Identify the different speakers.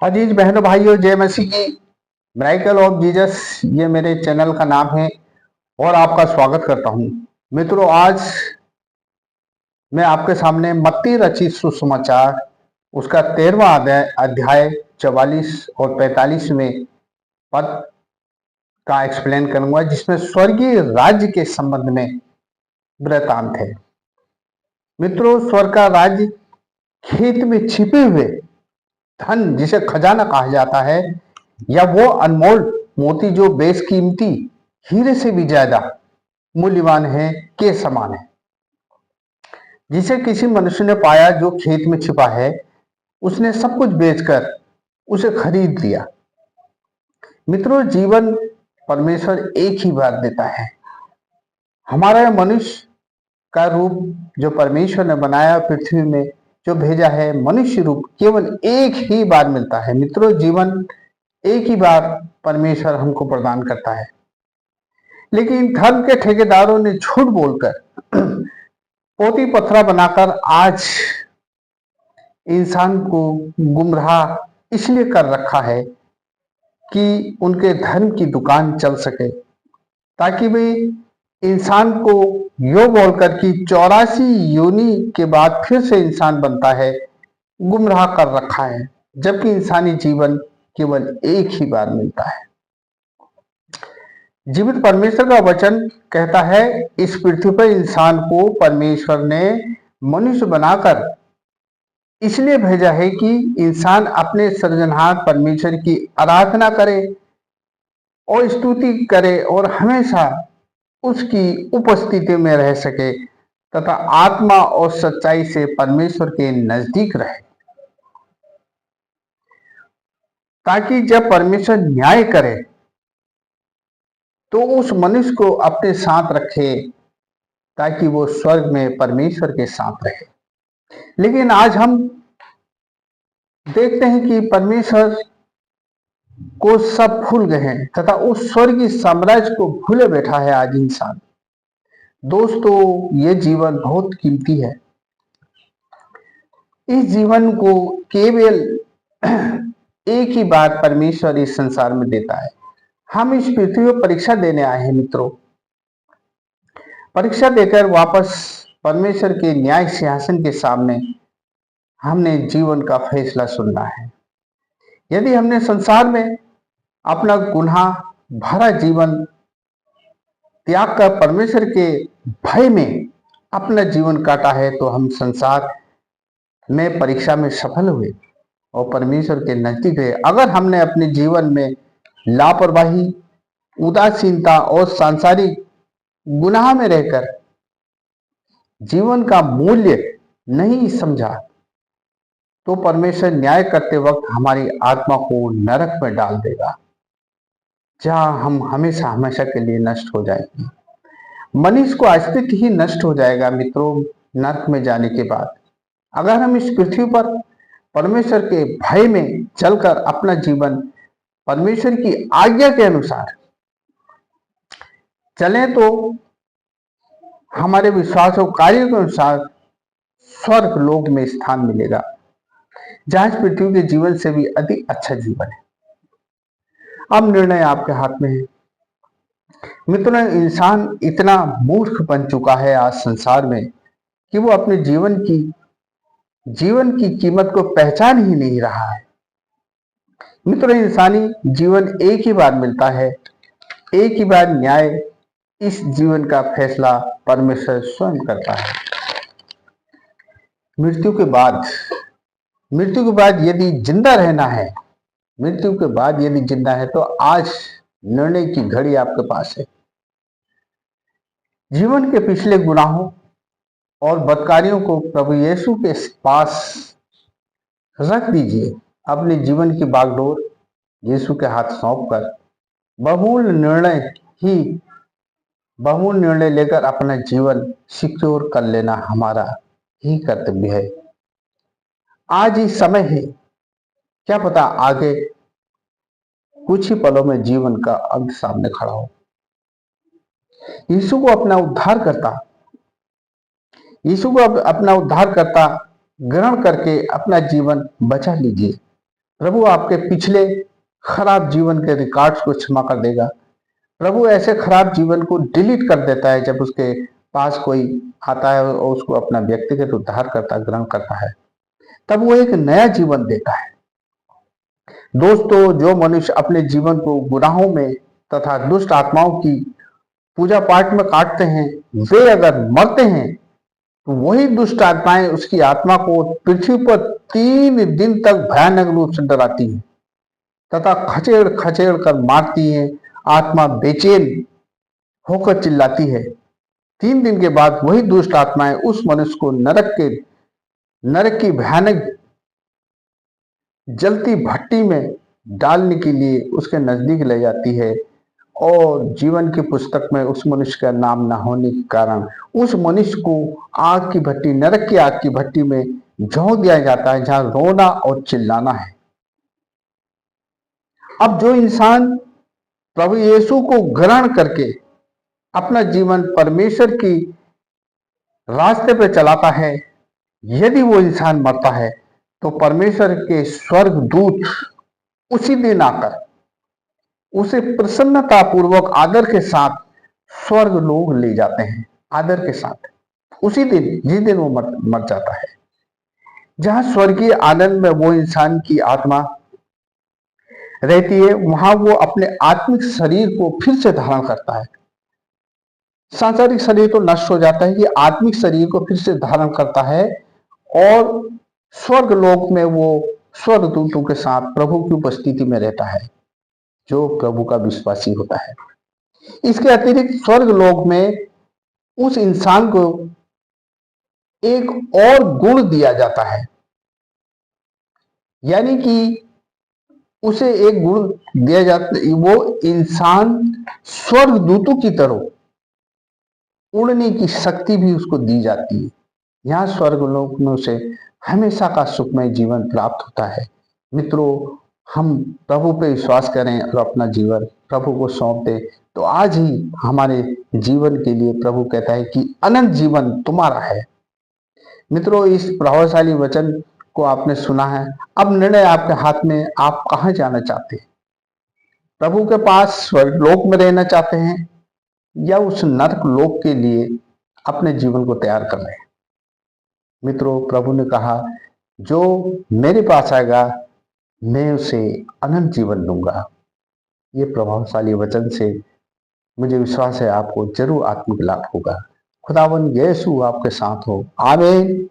Speaker 1: अजीज बहनों भाइयों, जय मसीह की। मिरेकल ऑफ जीसस ये मेरे चैनल का नाम है और आपका स्वागत करता हूं। मित्रों, आज मैं आपके सामने मत्ती रचित सुसमाचार उसका 13वां अध्याय 44 और 45 में पद का एक्सप्लेन करूंगा, जिसमें स्वर्गीय राज्य के संबंध में वृतांत है। मित्रों, स्वर्ग का राज्य खेत में छिपे हुए धन, जिसे खजाना कहा जाता है, या वो अनमोल मोती जो बेशकीमती हीरे से भी ज्यादा मूल्यवान है, के समान है, जिसे किसी मनुष्य ने पाया जो खेत में छिपा है। उसने सब कुछ बेचकर उसे खरीद लिया। मित्रों, जीवन परमेश्वर एक ही बार देता है। हमारा मनुष्य का रूप जो परमेश्वर ने बनाया, पृथ्वी में जो भेजा है, मनुष्य रूप केवल एक ही बार मिलता है। मित्रों, जीवन एक ही बार परमेश्वर हमको प्रदान करता है, लेकिन धर्म के ठेकेदारों ने झूठ बोलकर पोती पथरा बनाकर आज इंसान को गुमराह इसलिए कर रखा है कि उनके धर्म की दुकान चल सके, ताकि वे इंसान को यो बोलकर कि 84 योनि के बाद फिर से इंसान बनता है, गुमराह कर रखा है, जबकि इंसानी जीवन केवल एक ही बार मिलता है। जीवित परमेश्वर का वचन कहता है, इस पृथ्वी पर इंसान को परमेश्वर ने मनुष्य बनाकर इसलिए भेजा है कि इंसान अपने सृजनहार परमेश्वर की आराधना करे और स्तुति करे और हमेशा उसकी उपस्थिति में रह सके तथा आत्मा और सच्चाई से परमेश्वर के नजदीक रहे, ताकि जब परमेश्वर न्याय करे तो उस मनुष्य को अपने साथ रखे, ताकि वो स्वर्ग में परमेश्वर के साथ रहे। लेकिन आज हम देखते हैं कि परमेश्वर को सब भूल गए हैं तथा उस स्वर्गीय साम्राज्य को भूले बैठा है आज इंसान। दोस्तों, ये जीवन बहुत कीमती है। इस जीवन को केवल एक ही बार परमेश्वर इस संसार में देता है। हम इस पृथ्वी पर परीक्षा देने आए हैं मित्रों। परीक्षा देकर वापस परमेश्वर के न्याय सिंहासन के सामने हमने जीवन का फैसला सुनना है। यदि हमने संसार में अपना गुनाह भरा जीवन त्याग कर परमेश्वर के भय में अपना जीवन काटा है, तो हम संसार में परीक्षा में सफल हुए और परमेश्वर के नजदीक गए। अगर हमने अपने जीवन में लापरवाही, उदासीनता और सांसारिक गुनाह में रहकर जीवन का मूल्य नहीं समझा, तो परमेश्वर न्याय करते वक्त हमारी आत्मा को नरक में डाल देगा, जहां हम हमेशा हमेशा के लिए नष्ट हो जाएंगे। मनुष्य को अस्तित्व ही नष्ट हो जाएगा मित्रों, नरक में जाने के बाद। अगर हम इस पृथ्वी पर परमेश्वर के भय में चलकर अपना जीवन परमेश्वर की आज्ञा के अनुसार चलें, तो हमारे विश्वास और कार्यों के अनुसार स्वर्ग लोक में स्थान मिलेगा, जहां इस पृथ्वी के जीवन से भी अधिक अच्छा जीवन है। अब निर्णय आपके हाथ में है मित्रों। इंसान इतना मूर्ख बन चुका है आज संसार में कि वो अपने जीवन की कीमत को पहचान ही नहीं रहा है। मित्रों, इंसानी जीवन एक ही बार मिलता है, एक ही बार न्याय इस जीवन का फैसला परमेश्वर स्वयं करता है। मृत्यु के बाद यदि जिंदा रहना है, मृत्यु के बाद यदि जिंदा है, तो आज निर्णय की घड़ी आपके पास है। जीवन के पिछले गुनाहों और बदकारियों को प्रभु यीशु के पास रख दीजिए। अपने जीवन की बागडोर यीशु के हाथ सौंपकर बहुमूल्य निर्णय लेकर अपना जीवन सिक्योर कर लेना हमारा ही कर्तव्य है। आज ही समय है, क्या पता आगे कुछ ही पलों में जीवन का अंत सामने खड़ा हो। यीशु को अपना उद्धारकर्ता ग्रहण करके अपना जीवन बचा लीजिए। प्रभु आपके पिछले खराब जीवन के रिकॉर्ड्स को क्षमा कर देगा। प्रभु ऐसे खराब जीवन को डिलीट कर देता है जब उसके पास कोई आता है और उसको अपना व्यक्तिगत उद्धार करता ग्रहण करता है, तब वो एक नया जीवन देता है। दोस्तों, जो मनुष्य अपने जीवन को गुनाहों में तथा दुष्ट आत्माओं की पूजा पाठ में काटते हैं, वे अगर मरते हैं तो वही दुष्ट आत्माएं उसकी आत्मा को पृथ्वी पर 3 दिन तक भयानक रूप से डराती हैं तथा खचेड़ खचेड़ कर मारती हैं। आत्मा बेचैन होकर चिल्लाती है। 3 दिन के बाद वही दुष्ट आत्माएं उस मनुष्य को नरक की भयानक जलती भट्टी में डालने के लिए उसके नजदीक ले जाती है और जीवन की पुस्तक में उस मनुष्य का नाम न होने के कारण उस मनुष्य को आग की भट्टी, नरक की आग की भट्टी में झोंक दिया जाता है, जहां रोना और चिल्लाना है। अब जो इंसान प्रभु यीशु को ग्रहण करके अपना जीवन परमेश्वर की रास्ते पे चलाता है, यदि वो इंसान मरता है तो परमेश्वर के स्वर्ग दूत उसी दिन आकर उसे प्रसन्नता पूर्वक आदर के साथ स्वर्ग लोग ले जाते हैं। आदर के साथ उसी दिन, जिस दिन वो मर जाता है, जहां स्वर्गीय आनंद में वो इंसान की आत्मा रहती है, वहां वो अपने आत्मिक शरीर को फिर से धारण करता है। सांसारिक शरीर तो नष्ट हो जाता है, ये आत्मिक शरीर को फिर से धारण करता है और स्वर्ग लोक में वो स्वर्ग दूतों के साथ प्रभु की उपस्थिति में रहता है, जो प्रभु का विश्वासी होता है। इसके अतिरिक्त स्वर्ग लोक में उस इंसान को एक और गुण दिया जाता है, यानी कि उसे एक गुण दिया जाता है, वो इंसान स्वर्ग दूतों की तरह उड़ने की शक्ति भी उसको दी जाती है। यहाँ स्वर्ग लोक में उसे हमेशा का सुखमय जीवन प्राप्त होता है। मित्रों, हम प्रभु पे विश्वास करें और अपना जीवन प्रभु को सौंप दें, तो आज ही हमारे जीवन के लिए प्रभु कहता है कि अनंत जीवन तुम्हारा है। मित्रों, इस प्रभावशाली वचन को आपने सुना है। अब निर्णय आपके हाथ में, आप कहाँ जाना चाहते हैं? प्रभु के पास स्वर्ग लोक में रहना चाहते हैं या उस नरक लोक के लिए अपने जीवन को तैयार कर रहे हैं? मित्रों, प्रभु ने कहा, जो मेरे पास आएगा मैं उसे अनंत जीवन दूंगा। ये प्रभावशाली वचन से मुझे विश्वास है आपको जरूर आत्मिक लाभ होगा। खुदावन यीशु आपके साथ हो। आमीन।